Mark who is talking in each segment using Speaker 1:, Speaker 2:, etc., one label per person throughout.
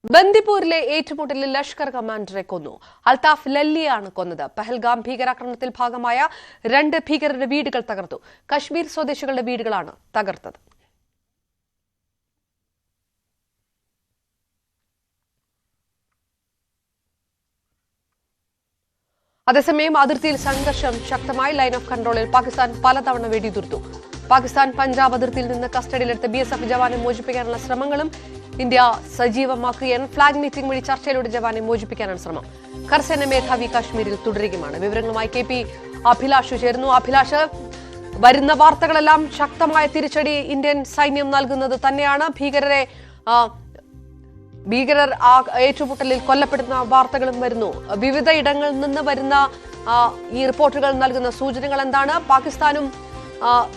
Speaker 1: ബന്ദിപ്പൂരിലെ ഏറ്റുമുട്ടലിൽ ലഷ്കർ കമാൻഡറെ കൊന്നു. അൽതാഫ് ലല്ലിയാണ് കൊന്നത്. പഹൽഗാം ഭീകരാക്രമണത്തിൽ ഭാഗമായ 2 ഭീകരരുടെ വീടുകൾ തകർത്തു. കശ്മീർ സ്വദേശികളുടെ വീടുകളാണ് തകർത്തത്. അതേസമയം അതിർത്തിയിൽ സംഘർഷം ശക്തമായി. ലൈൻ ഓഫ് കൺട്രോളിൽ പാകിസ്ഥാൻ പലതവണ വെടിയുതിർത്തു. പാകിസ്ഥാൻ പഞ്ചാബ് അതിർത്തിയിൽ നിന്ന് കസ്റ്റഡിയിലെടുത്ത BSF ജവാനെ മോചിപ്പിക്കാനുള്ള ശ്രമങ്ങളും ഇന്ത്യ സജീവമാക്കുകയാണ്. ഫ്ളാഗ് മീറ്റിംഗ് വഴി ചർച്ചയിലൂടെ ജവാനെ മോചിപ്പിക്കാനാണ് ശ്രമം. കരസേന മേധാവി കാശ്മീരിൽ തുടരുകയാണ്. വിവരങ്ങളുമായി KP അഭിലാഷ് ചേരുന്നു. അഭിലാഷ്, വരുന്ന വാർത്തകളെല്ലാം ശക്തമായ തിരിച്ചടി ഇന്ത്യൻ സൈന്യം നൽകുന്നത് തന്നെയാണ്. ഭീകരർ ഏറ്റുമുട്ടലിൽ കൊല്ലപ്പെടുന്ന വാർത്തകളും വരുന്നു. വിവിധ ഇടങ്ങളിൽ നിന്ന് വരുന്ന ഈ റിപ്പോർട്ടുകൾ നൽകുന്ന സൂചനകൾ എന്താണ്? പാകിസ്ഥാനും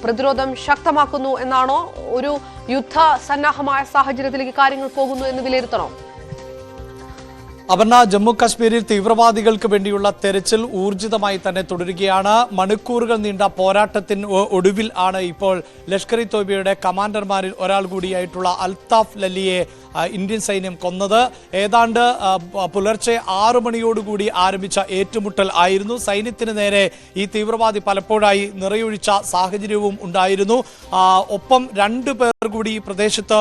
Speaker 1: പ്രതിരോധം ശക്തമാക്കുന്നു എന്നാണോ? ഒരു യുദ്ധ സന്നാഹമായ സാഹചര്യത്തിലേക്ക് കാര്യങ്ങൾ പോകുന്നു എന്ന് വിലയിരുത്തണോ?
Speaker 2: അപർണ, ജമ്മു കാശ്മീരിൽ തീവ്രവാദികൾക്ക് വേണ്ടിയുള്ള തെരച്ചിൽ ഊർജിതമായി തന്നെ തുടരുകയാണ്. മണിക്കൂറുകൾ നീണ്ട പോരാട്ടത്തിന് ഒടുവിൽ ആണ് ഇപ്പോൾ ലഷ്കർ-ഇ തോയ്ബയുടെ കമാൻഡർമാരിൽ ഒരാൾ കൂടിയായിട്ടുള്ള അൽതാഫ് ലല്ലിയെ ഇന്ത്യൻ സൈന്യം കൊന്നത്. ഏതാണ്ട് പുലർച്ചെ 6 മണിയോടുകൂടി ആരംഭിച്ച ഏറ്റുമുട്ടൽ ആയിരുന്നു. സൈന്യത്തിന് നേരെ ഈ തീവ്രവാദി പലപ്പോഴായി നിറയൊഴിച്ച സാഹചര്യവും ഉണ്ടായിരുന്നു. ഒപ്പം 2 പേർ കൂടി ഈ പ്രദേശത്ത്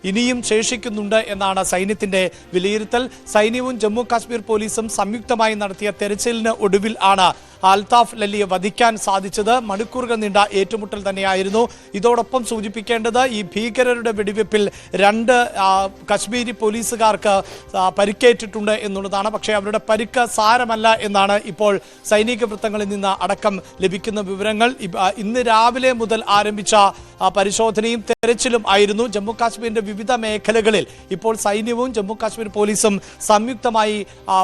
Speaker 2: ഇനിയും ശേഷിക്കുന്നുണ്ട് എന്നാണ് സൈന്യത്തിന്റെ വിലയിരുത്തൽ. സൈന്യവും ജമ്മു കാശ്മീർ പോലീസും സംയുക്തമായി നടത്തിയ തെരച്ചിലിന് ഒടുവിൽ ആണ് അൽതാഫ് ലല്ലിയെ വധിക്കാൻ സാധിച്ചത്. മണിക്കൂറുകൾ നീണ്ട ഏറ്റുമുട്ടൽ തന്നെയായിരുന്നു. ഇതോടൊപ്പം സൂചിപ്പിക്കേണ്ടത്, ഈ ഭീകരരുടെ വെടിവെപ്പിൽ 2 കശ്മീരി പോലീസുകാർക്ക് പരിക്കേറ്റിട്ടുണ്ട് എന്നുള്ളതാണ്. പക്ഷേ അവരുടെ പരിക്ക് സാരമല്ല എന്നാണ് ഇപ്പോൾ സൈനിക വൃത്തങ്ങളിൽ നിന്ന് അടക്കം ലഭിക്കുന്ന വിവരങ്ങൾ. ഇന്ന് രാവിലെ മുതൽ ആരംഭിച്ച പരിശോധനയും തെരച്ചിലും ആയിരുന്നു. ജമ്മു കാശ്മീരിന്റെ വിവിധ മേഖലകളിൽ ഇപ്പോൾ സൈന്യവും ജമ്മു കാശ്മീർ പോലീസും സംയുക്തമായി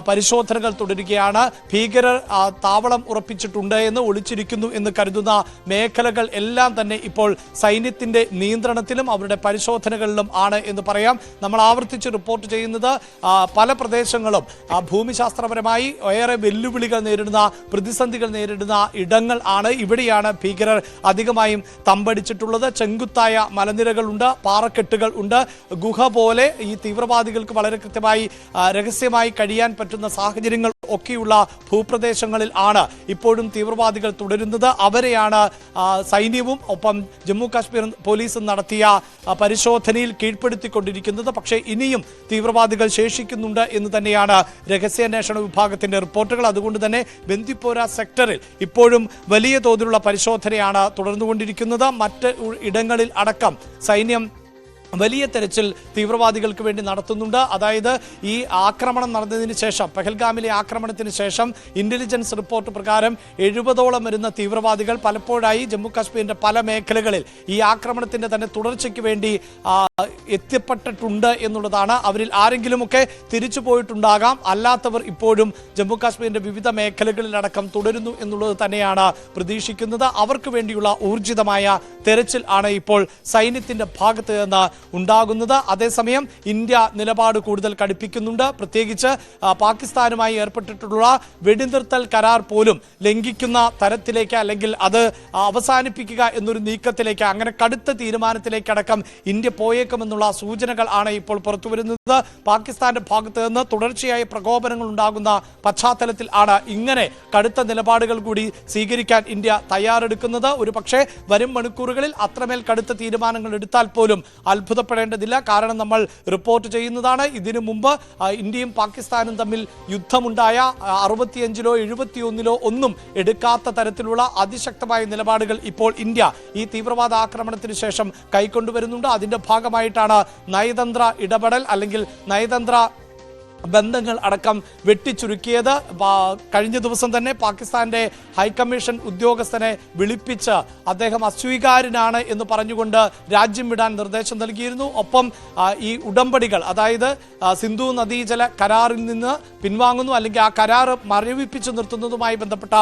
Speaker 2: പരിശോധനകൾ തുടരുകയാണ്. ഭീകരർ താവളം ഉറപ്പിച്ചിട്ടുണ്ട് എന്ന്, ഒളിച്ചിരിക്കുന്നു എന്ന് കരുതുന്ന മേഖലകൾ എല്ലാം തന്നെ ഇപ്പോൾ സൈന്യത്തിന്റെ നിയന്ത്രണത്തിലും അവരുടെ പരിശോധനകളിലും ആണ് എന്ന് പറയാം. നമ്മൾ ആവർത്തിച്ച് റിപ്പോർട്ട് ചെയ്യുന്നത്, പല പ്രദേശങ്ങളും ഭൂമിശാസ്ത്രപരമായി ഏറെ വെല്ലുവിളികൾ നേരിടുന്ന, പ്രതിസന്ധികൾ നേരിടുന്ന ഇടങ്ങൾ ആണ്. ഇവിടെയാണ് ഭീകരർ അധികമായും തമ്പടിച്ചിട്ടുള്ളത്. ചെങ്കുത്തായ മലനിരകളുണ്ട്, പാറക്കെട്ടുകൾ ഉണ്ട്. ഗുഹ പോലെ ഈ തീവ്രവാദികൾക്ക് വളരെ കൃത്യമായി രഹസ്യമായി കഴിയാൻ പറ്റുന്ന സാഹചര്യങ്ങൾ ഒക്കെയുള്ള ഭൂപ്രദേശങ്ങളിൽ ആണ് ഇപ്പോഴും തീവ്രവാദികൾ തുടരുന്നത്. അവരെയാണ് സൈന്യവും ഒപ്പം ജമ്മു കാശ്മീർ പോലീസും നടത്തിയ പരിശോധനയിൽ കീഴ്പ്പെടുത്തിക്കൊണ്ടിരിക്കുന്നത്. പക്ഷേ ഇനിയും തീവ്രവാദികൾ ശേഷിക്കുന്നുണ്ട് എന്ന് തന്നെയാണ് രഹസ്യാന്വേഷണ വിഭാഗത്തിന്റെ റിപ്പോർട്ടുകൾ. അതുകൊണ്ട് തന്നെ ബന്ദിപ്പോര സെക്ടറിൽ ഇപ്പോഴും വലിയ തോതിലുള്ള പരിശോധനയാണ് തുടർന്നുകൊണ്ടിരിക്കുന്നത്. മറ്റ് ഇടങ്ങളിൽ അടക്കം സൈന്യം വലിയ തെരച്ചിൽ തീവ്രവാദികൾക്ക് വേണ്ടി നടത്തുന്നുണ്ട്. അതായത് ഈ ആക്രമണം നടന്നതിന് ശേഷം, പഹൽഗാമിലെ ആക്രമണത്തിന് ശേഷം ഇന്റലിജൻസ് റിപ്പോർട്ട് പ്രകാരം 70ഓളം വരുന്ന തീവ്രവാദികൾ പലപ്പോഴായി ജമ്മു കാശ്മീരിന്റെ പല മേഖലകളിൽ ഈ ആക്രമണത്തിന്റെ തന്നെ തുടർച്ചയ്ക്ക് വേണ്ടി എത്തിപ്പെട്ടിട്ടുണ്ട് എന്നുള്ളതാണ്. അവരിൽ ആരെങ്കിലുമൊക്കെ തിരിച്ചു പോയിട്ടുണ്ടാകാം. അല്ലാത്തവർ ഇപ്പോഴും ജമ്മു കാശ്മീരിന്റെ വിവിധ മേഖലകളിലടക്കം തുടരുന്നു എന്നുള്ളത് തന്നെയാണ് പ്രതീക്ഷിക്കുന്നത്. അവർക്ക് വേണ്ടിയുള്ള ഊർജിതമായ തെരച്ചിൽ ആണ് ഇപ്പോൾ സൈന്യത്തിന്റെ ഭാഗത്ത് നിന്ന് ഉണ്ടാകുന്നത്. അതേസമയം ഇന്ത്യ നിലപാട് കൂടുതൽ കടുപ്പിക്കുന്നുണ്ട്. പ്രത്യേകിച്ച് പാകിസ്ഥാനുമായി ഏർപ്പെട്ടിട്ടുള്ള വെടിനിർത്തൽ കരാർ പോലും ലംഘിക്കുന്ന തരത്തിലേക്ക്, അല്ലെങ്കിൽ അത് അവസാനിപ്പിക്കുക എന്നൊരു നീക്കത്തിലേക്ക്, അങ്ങനെ കടുത്ത തീരുമാനത്തിലേക്കടക്കം ഇന്ത്യ പോയേക്കുമെന്നുള്ള സൂചനകൾ ആണ് ഇപ്പോൾ പുറത്തുവരുന്നത്. പാകിസ്ഥാന്റെ ഭാഗത്ത് നിന്ന് തുടർച്ചയായ പ്രകോപനങ്ങൾ ഉണ്ടാകുന്ന പശ്ചാത്തലത്തിൽ ആണ് ഇങ്ങനെ കടുത്ത നിലപാടുകൾ കൂടി സ്വീകരിക്കാൻ ഇന്ത്യ തയ്യാറെടുക്കുന്നത്. ഒരു പക്ഷേ വരും മണിക്കൂറുകളിൽ അത്രമേൽ കടുത്ത തീരുമാനങ്ങൾ എടുത്താൽ പോലും അത്ഭുതപ്പെടേണ്ടതില്ല. കാരണം നമ്മൾ റിപ്പോർട്ട് ചെയ്യുന്നതാണ്, ഇതിനു മുമ്പ് ഇന്ത്യയും പാകിസ്ഥാനും തമ്മിൽ യുദ്ധമുണ്ടായ 65ലോ 71ലോ ഒന്നും എടുക്കാത്ത തരത്തിലുള്ള അതിശക്തമായ നിലപാടുകൾ ഇപ്പോൾ ഇന്ത്യ ഈ തീവ്രവാദ ആക്രമണത്തിന് ശേഷം കൈക്കൊണ്ടുവരുന്നുണ്ട്. അതിന്റെ ഭാഗമായിട്ടാണ് നയതന്ത്ര ഇടപെടൽ അല്ലെങ്കിൽ നയതന്ത്ര ബന്ധങ്ങൾ അടക്കം വെട്ടിച്ചുരുക്കിയത്. കഴിഞ്ഞ ദിവസം തന്നെ പാകിസ്ഥാന്റെ ഹൈക്കമ്മീഷൻ ഉദ്യോഗസ്ഥനെ വിളിപ്പിച്ച് അദ്ദേഹം അസ്വീകാര്യനാണ് എന്ന് പറഞ്ഞുകൊണ്ട് രാജ്യം വിടാൻ നിർദ്ദേശം നൽകിയിരുന്നു. ഒപ്പം ഈ ഉടമ്പടികൾ, അതായത് സിന്ധു നദീജല കരാറിൽ നിന്ന് പിൻവാങ്ങുന്നു, അല്ലെങ്കിൽ ആ കരാർ മരവിപ്പിച്ചു നിർത്തുന്നതുമായി ബന്ധപ്പെട്ട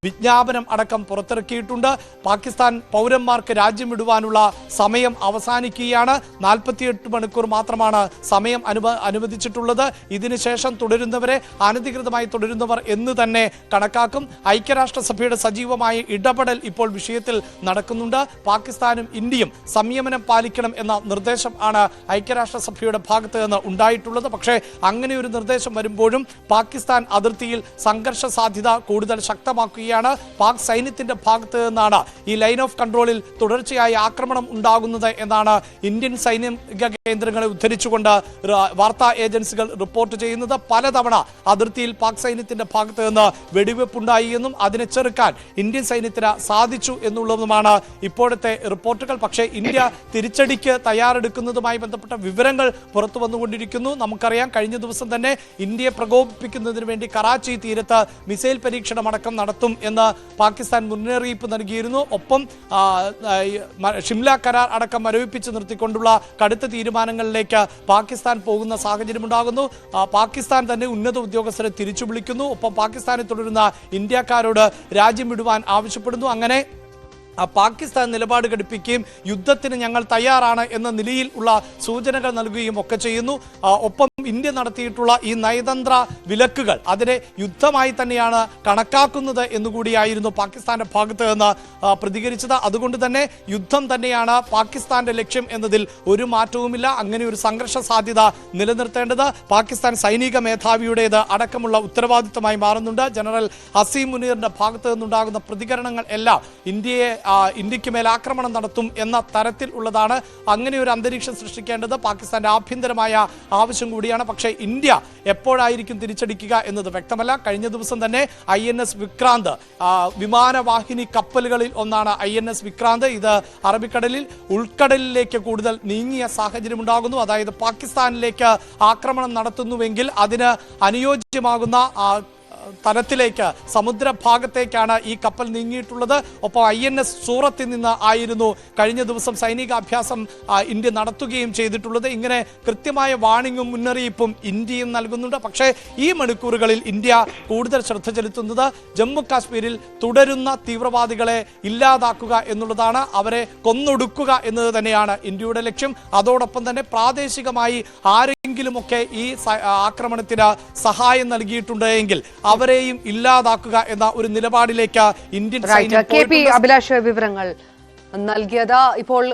Speaker 2: വിജ്ഞാപനം അടക്കം പുറത്തിറക്കിയിട്ടുണ്ട്. പാകിസ്ഥാൻ പൗരന്മാർക്ക് രാജ്യം വിടുവാനുള്ള സമയം അവസാനിക്കുകയാണ്. 48 മണിക്കൂർ മാത്രമാണ് സമയം അനുവദിച്ചിട്ടുള്ളത്. ഇതിനുശേഷം തുടരുന്നവരെ അനധികൃതമായി തുടരുന്നവർ എന്ന് തന്നെ കണക്കാക്കും. ഐക്യരാഷ്ട്രസഭയുടെ സജീവമായ ഇടപെടൽ ഇപ്പോൾ വിഷയത്തിൽ നടക്കുന്നുണ്ട്. പാകിസ്ഥാനും ഇന്ത്യയും സംയമനം പാലിക്കണം എന്ന നിർദ്ദേശം ആണ് ഐക്യരാഷ്ട്രസഭയുടെ ഭാഗത്ത് നിന്ന് ഉണ്ടായിട്ടുള്ളത്. പക്ഷേ അങ്ങനെ ഒരു നിർദ്ദേശം വരുമ്പോഴും പാകിസ്ഥാൻ അതിർത്തിയിൽ സംഘർഷ സാധ്യത കൂടുതൽ ശക്തമാക്കുകയാണ്. പാക് സൈന്യത്തിന്റെ ഭാഗത്ത് നിന്നാണ് ഈ ലൈൻ ഓഫ് കൺട്രോളിൽ തുടർച്ചയായി ആക്രമണം ഉണ്ടാകുന്നത് എന്നാണ് ഇന്ത്യൻ സൈനിക കേന്ദ്രങ്ങളെ ഉദ്ധരിച്ചുകൊണ്ട് വാർത്താ ഏജൻസികൾ റിപ്പോർട്ട് ചെയ്യുന്നത്. പലതവണ അതിർത്തിയിൽ പാക് സൈന്യത്തിന്റെ ഭാഗത്ത് നിന്ന് വെടിവെപ്പുണ്ടായി എന്നും അതിനെ ചെറുക്കാൻ ഇന്ത്യൻ സൈന്യത്തിന് സാധിച്ചു എന്നുള്ളതുമാണ് ഇപ്പോഴത്തെ റിപ്പോർട്ടുകൾ. പക്ഷേ ഇന്ത്യ തിരിച്ചടിക്ക് തയ്യാറെടുക്കുന്നതുമായി ബന്ധപ്പെട്ട വിവരങ്ങൾ പുറത്തു വന്നുകൊണ്ടിരിക്കുന്നു. നമുക്കറിയാം, കഴിഞ്ഞ ദിവസം തന്നെ ഇന്ത്യയെ പ്രകോപിപ്പിക്കുന്നതിന് വേണ്ടി കറാച്ചി തീരത്ത് മിസൈൽ പരീക്ഷണം അടക്കം നടത്തും എന്ന് പാകിസ്ഥാൻ മുന്നറിയിപ്പ് നൽകിയിരുന്നു. ഒപ്പം ഷിംല കരാർ അടക്കം മരവിപ്പിച്ച് നിർത്തിക്കൊണ്ടുള്ള കടുത്ത തീരുമാനങ്ങളിലേക്ക് പാകിസ്ഥാൻ പോകുന്ന സാഹചര്യമുണ്ടാകുന്നു. പാകിസ്ഥാൻ തന്നെ ഉന്നത ഉദ്യോഗസ്ഥരെ തിരിച്ചു വിളിക്കുന്നു. ഒപ്പം പാകിസ്ഥാനിൽ തുടരുന്ന ഇന്ത്യക്കാരോട് രാജ്യം വിടുവാൻ ആവശ്യപ്പെടുന്നു. അങ്ങനെ പാകിസ്ഥാൻ നിലപാട് ഘടിപ്പിക്കുകയും യുദ്ധത്തിന് ഞങ്ങൾ തയ്യാറാണ് എന്ന നിലയിൽ ഉള്ള സൂചനകൾ നൽകുകയും ഒക്കെ ചെയ്യുന്നു. ഒപ്പം ഇന്ത്യ നടത്തിയിട്ടുള്ള ഈ നയതന്ത്ര വിലക്കുകൾ അതിനെ യുദ്ധമായി തന്നെയാണ് കണക്കാക്കുന്നത് എന്നുകൂടിയായിരുന്നു പാകിസ്ഥാന്റെ ഭാഗത്ത് നിന്ന് പ്രതികരിച്ചത്. അതുകൊണ്ട് തന്നെ യുദ്ധം തന്നെയാണ് പാകിസ്ഥാന്റെ ലക്ഷ്യം എന്നതിൽ ഒരു മാറ്റവുമില്ല. അങ്ങനെ ഒരു സംഘർഷ സാധ്യത നിലനിർത്തേണ്ടത് പാകിസ്ഥാൻ സൈനിക മേധാവിയുടേത് അടക്കമുള്ള ഉത്തരവാദിത്തമായി മാറുന്നുണ്ട്. ജനറൽ ഹസീം മുനീറിന്റെ ഭാഗത്ത് നിന്നുണ്ടാകുന്ന പ്രതികരണങ്ങൾ എല്ലാം ഇന്ത്യക്ക് മേൽ ആക്രമണം നടത്തും എന്ന തരത്തിൽ ഉള്ളതാണ്. അങ്ങനെ ഒരു അന്തരീക്ഷം സൃഷ്ടിക്കേണ്ടത് പാകിസ്ഥാന്റെ ആഭ്യന്തരമായ ആവശ്യം കൂടിയാണ്. പക്ഷേ ഇന്ത്യ എപ്പോഴായിരിക്കും തിരിച്ചടിക്കുക എന്നത് വ്യക്തമല്ല. കഴിഞ്ഞ ദിവസം തന്നെ INS വിക്രാന്ത് വിമാനവാഹിനി കപ്പലുകളിൽ ഒന്നാണ് INS വിക്രാന്ത്. ഇത് അറബിക്കടലിൽ ഉൾക്കടലിലേക്ക് കൂടുതൽ നീങ്ങിയ സാഹചര്യം ഉണ്ടാകുന്നു. അതായത് പാകിസ്ഥാനിലേക്ക് ആക്രമണം നടത്തുന്നുവെങ്കിൽ അതിന് അനുയോജ്യമാകുന്ന തലത്തിലേക്ക് സമുദ്രഭാഗത്തേക്കാണ് ഈ കപ്പൽ നീങ്ങിയിട്ടുള്ളത്. ഒപ്പം INS സൂറത്തിൽ നിന്ന് ആയിരുന്നു കഴിഞ്ഞ ദിവസം സൈനിക അഭ്യാസം ഇന്ത്യ നടത്തുകയും ചെയ്തിട്ടുള്ളത്. ഇങ്ങനെ കൃത്യമായ വാണിംഗും മുന്നറിയിപ്പും ഇന്ത്യയും നൽകുന്നുണ്ട്. പക്ഷേ ഈ മണിക്കൂറുകളിൽ ഇന്ത്യ കൂടുതൽ ശ്രദ്ധ ചെലുത്തുന്നത് ജമ്മു കാശ്മീരിൽ തുടരുന്ന തീവ്രവാദികളെ ഇല്ലാതാക്കുക എന്നുള്ളതാണ്. അവരെ കൊന്നൊടുക്കുക എന്നത് തന്നെയാണ് ഇന്ത്യയുടെ ലക്ഷ്യം. അതോടൊപ്പം തന്നെ പ്രാദേശികമായി ആരെങ്കിലുമൊക്കെ ഈ ആക്രമണത്തിന് സഹായം നൽകിയിട്ടുണ്ടെങ്കിൽ അവരെയും ഇല്ലാതാക്കുക എന്ന ഒരു നിലപാടിലേക്ക് ഇന്ത്യൻ സൈന്യം
Speaker 1: KP അഭിലാഷ് വിവരങ്ങൾ നൽകിയത്. ഇപ്പോൾ